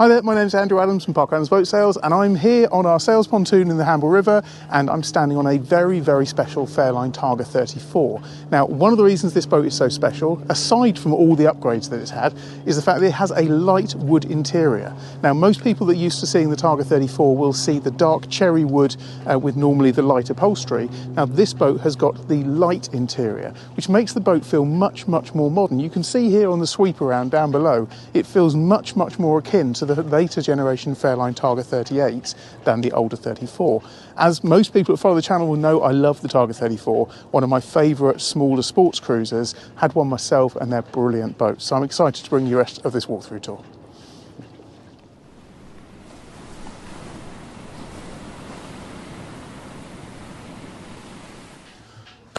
Hi there, my name's Andrew Adams from Park Adams Boat Sales, and I'm here on our sales pontoon in the Hamble River, and I'm standing on a very, very special Fairline Targa 34. Now, one of the reasons this boat is so special, aside from all the upgrades that it's had, is the fact that it has a light wood interior. Now, most people that are used to seeing the Targa 34 will see the dark cherry wood with normally the light upholstery. Now, this boat has got the light interior, which makes the boat feel much, much more modern. You can see here on the sweep around down below, it feels much, much more akin to the later generation Fairline Targa 38s than the older 34. As most people that follow the channel will know, I love the Targa 34, one of my favourite smaller sports cruisers. Had one myself and they're brilliant boats, so I'm excited to bring you the rest of this walkthrough tour.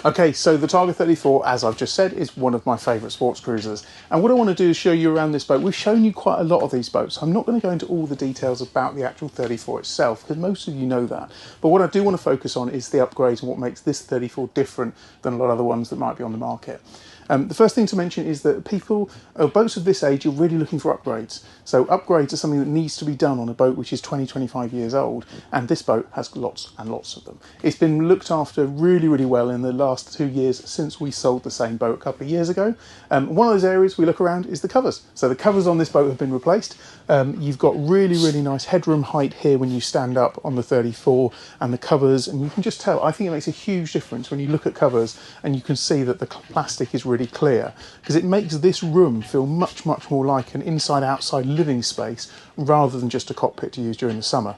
Okay, so the Targa 34, as I've just said, is one of my favourite sports cruisers. And what I want to do is show you around this boat. We've shown you quite a lot of these boats. I'm not going to go into all the details about the actual 34 itself, because most of you know that. But what I do want to focus on is the upgrades and what makes this 34 different than a lot of other ones that might be on the market. The first thing to mention is that boats of this age are really looking for upgrades. So upgrades are something that needs to be done on a boat which is 20-25 years old, and this boat has lots and lots of them. It's been looked after really, really well in the last 2 years since we sold the same boat a couple of years ago. One of those areas we look around is the covers. So the covers on this boat have been replaced. You've got really, really nice headroom height here when you stand up on the 34, and the covers, and you can just tell, I think it makes a huge difference when you look at covers and you can see that the plastic is really clear, because it makes this room feel much, much more like an inside-outside living space rather than just a cockpit to use during the summer.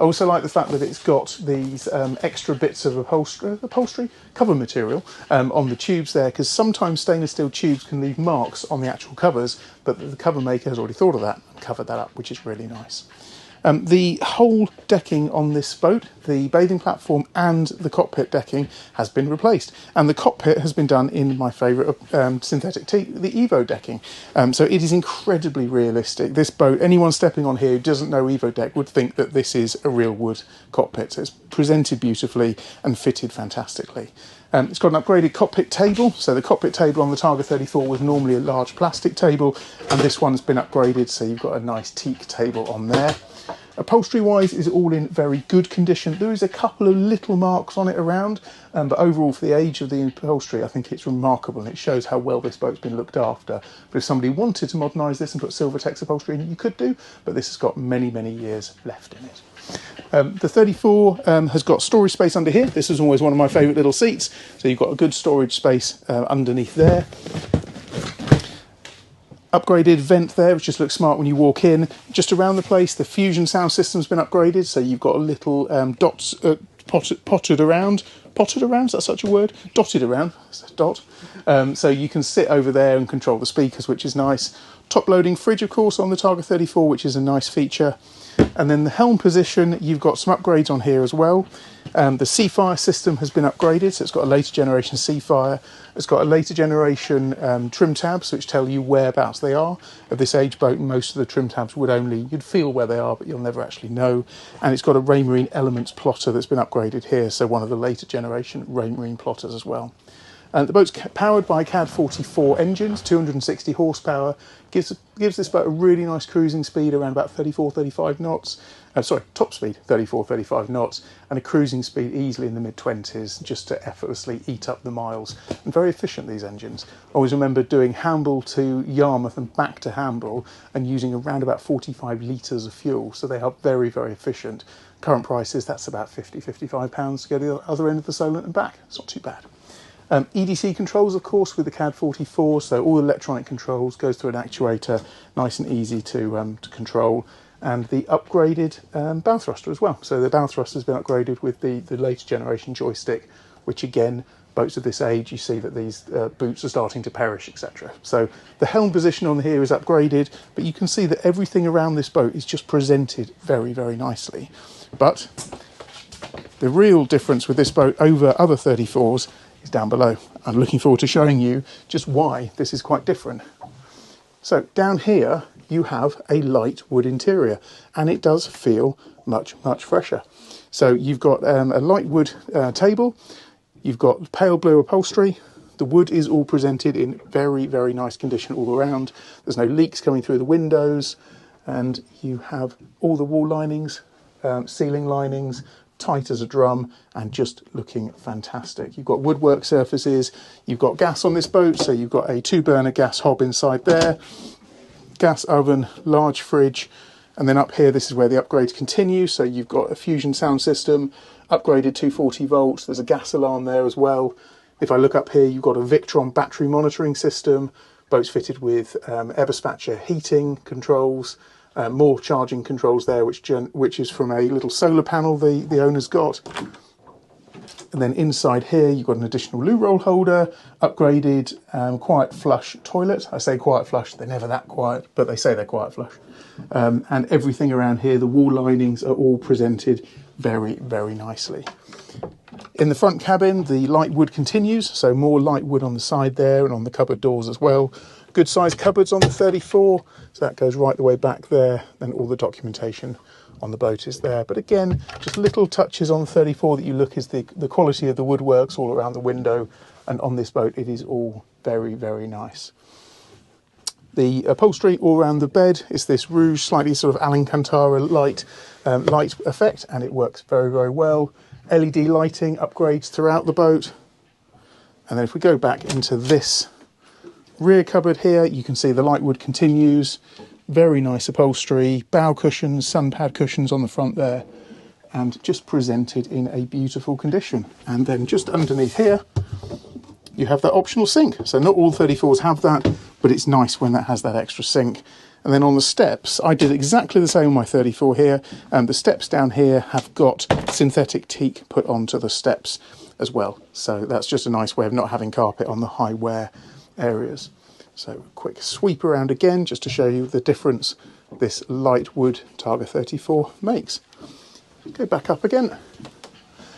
I also like the fact that it's got these extra bits of upholstery cover material on the tubes there, because sometimes stainless steel tubes can leave marks on the actual covers, but the cover maker has already thought of that and covered that up, which is really nice. The whole decking on this boat, the bathing platform and the cockpit decking, has been replaced, and the cockpit has been done in my favourite synthetic teak, the Evo decking. So it is incredibly realistic. This boat, anyone stepping on here who doesn't know Evo deck would think that this is a real wood cockpit. So it's presented beautifully and fitted fantastically. It's got an upgraded cockpit table. So the cockpit table on the Targa 34 was normally a large plastic table, and this one's been upgraded, so you've got a nice teak table on there. Upholstery wise is all in very good condition. There is a couple of little marks on it around, but overall for the age of the upholstery I think it's remarkable, and it shows how well this boat's been looked after. But if somebody wanted to modernise this and put Silvertex upholstery in it, you could do, but this has got many, many years left in it. The 34 has got storage space under here. This is always one of my favourite little seats, so you've got a good storage space underneath there. Upgraded vent there, which just looks smart when you walk in. Just around the place, the fusion sound system's been upgraded, so you've got a little dots potted around, is that such a word? Dotted around, dot. So you can sit over there and control the speakers, which is nice. Top loading fridge, of course, on the Targa 34, which is a nice feature. And then the helm position, you've got some upgrades on here as well. The Seafire system has been upgraded, so it's got a later generation Seafire. It's got a later generation trim tabs, which tell you whereabouts they are. Of this age boat, most of the trim tabs you'd feel where they are, but you'll never actually know. And it's got a Raymarine Elements plotter that's been upgraded here, so one of the later generation Raymarine plotters as well. The boat's powered by KAD44 engines, 260 horsepower, gives this boat a really nice cruising speed around about 34-35 knots. Top speed 34-35 knots, and a cruising speed easily in the mid-20s, just to effortlessly eat up the miles. And very efficient, these engines. I always remember doing Hamble to Yarmouth and back to Hamble and using around about 45 litres of fuel, so they are very, very efficient. Current prices, that's about £50-55 to go to the other end of the Solent and back. It's not too bad. EDC controls, of course, with the KAD44, so all electronic controls, goes through an actuator, nice and easy to control. And the upgraded bow thruster as well. So the bow thruster has been upgraded with the later generation joystick, which again, boats of this age, you see that these boots are starting to perish, etc. So the helm position on here is upgraded, but you can see that everything around this boat is just presented very, very nicely. But the real difference with this boat over other 34s is down below. I'm looking forward to showing you just why this is quite different. So down here you have a light wood interior, and it does feel much, much fresher. So you've got a light wood table, you've got pale blue upholstery. The wood is all presented in very, very nice condition all around. There's no leaks coming through the windows. and you have all the wall linings, ceiling linings, tight as a drum, and just looking fantastic. You've got woodwork surfaces, you've got gas on this boat, so you've got a 2-burner gas hob inside there, gas oven, large fridge, and then up here this is where the upgrades continue. So you've got a Fusion sound system, upgraded 240 volts, there's a gas alarm there as well. If I look up here, you've got a Victron battery monitoring system, boat's fitted with Eberspatcher heating controls, more charging controls there, which is from a little solar panel the owner's got. And then inside here, you've got an additional loo roll holder, upgraded quiet flush toilet. I say quiet flush, they're never that quiet, but they say they're quiet flush. And everything around here, the wall linings are all presented very, very nicely. In the front cabin, the light wood continues, so more light wood on the side there and on the cupboard doors as well. Good sized cupboards on the 34, so that goes right the way back there, and all the documentation on the boat is there. But again, just little touches on the 34 that you look is the quality of the woodworks all around the window, and on this boat it is all very, very nice. The upholstery all around the bed is this rouge, slightly sort of Alcantara light effect, and it works very, very well. LED lighting upgrades throughout the boat. And then if we go back into this rear cupboard here, you can see the light wood continues. Very nice upholstery, bow cushions, sun pad cushions on the front there, and just presented in a beautiful condition. And then just underneath here, you have that optional sink. So not all 34s have that, but it's nice when that has that extra sink. And then on the steps, I did exactly the same on my 34 here. The steps down here have got synthetic teak put onto the steps as well. So that's just a nice way of not having carpet on the high wear areas. So a quick sweep around again, just to show you the difference this light wood Targa 34 makes. Go back up again.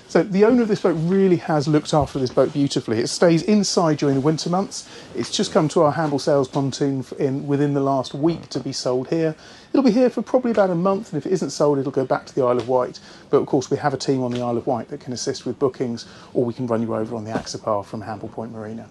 So the owner of this boat really has looked after this boat beautifully. It stays inside during the winter months. It's just come to our Hamble sales pontoon within the last week to be sold here. It'll be here for probably about a month, and if it isn't sold, it'll go back to the Isle of Wight. But of course, we have a team on the Isle of Wight that can assist with bookings, or we can run you over on the Axopar from Hamble Point Marina.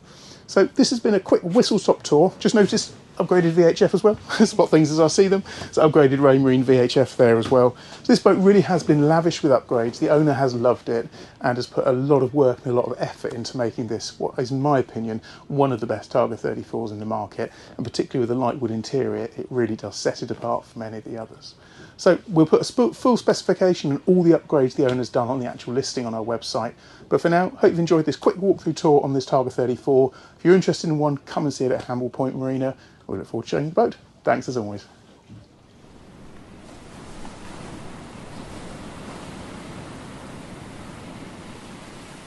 So this has been a quick whistle-stop tour. Just noticed upgraded VHF as well. Spot things as I see them. So upgraded Raymarine VHF there as well. So this boat really has been lavish with upgrades. The owner has loved it and has put a lot of work and a lot of effort into making this, what is in my opinion, one of the best Targa 34s in the market. And particularly with the light wood interior, it really does set it apart from any of the others. So we'll put a full specification and all the upgrades the owner's done on the actual listing on our website. But for now, hope you've enjoyed this quick walkthrough tour on this Targa 34. If you're interested in one, come and see it at Hamble Point Marina. We look forward to showing you the boat. Thanks as always.